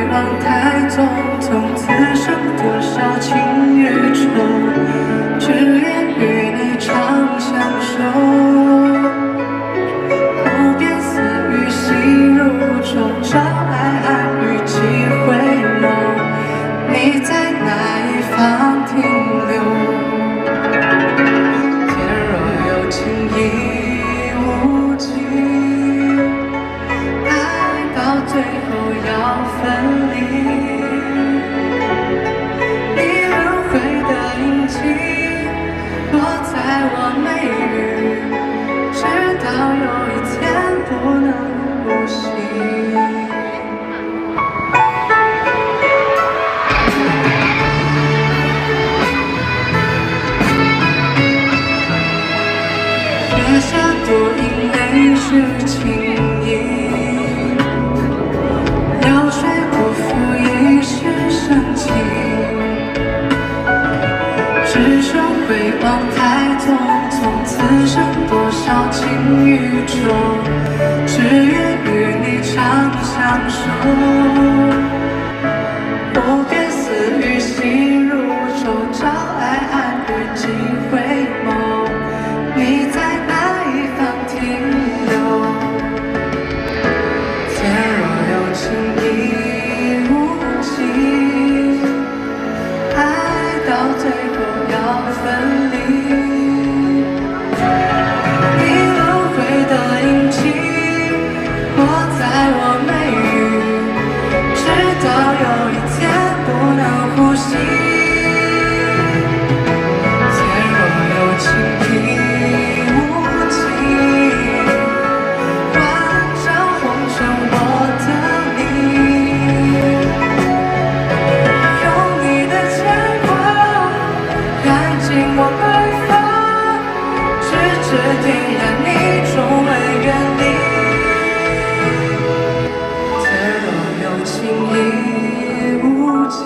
往太匆匆，此生多少情与愁，只愿与你长相守。不变思与细如愁，朝来寒雨几回眸，你在哪一方停留？天若有情亦无尽，爱到最后要分离。你轮回的印记落在我眉宇，直到有一天不能呼吸。月下多因泪是情意，流水不负一世深情。只说回望太匆匆，此生多少情与愁，只愿与你长相守。不变思与细如愁，朝来寒雨几回眸，你在哪一方停留？天若有情亦无尽，爱到最后要分离。你轮回的印记落在我眉宇，直到有一天不能呼吸。天若有情亦无尽，万丈红尘我等你，用你的牵挂燃尽我白发，咫尺天涯你终未远离。天若有情亦无尽。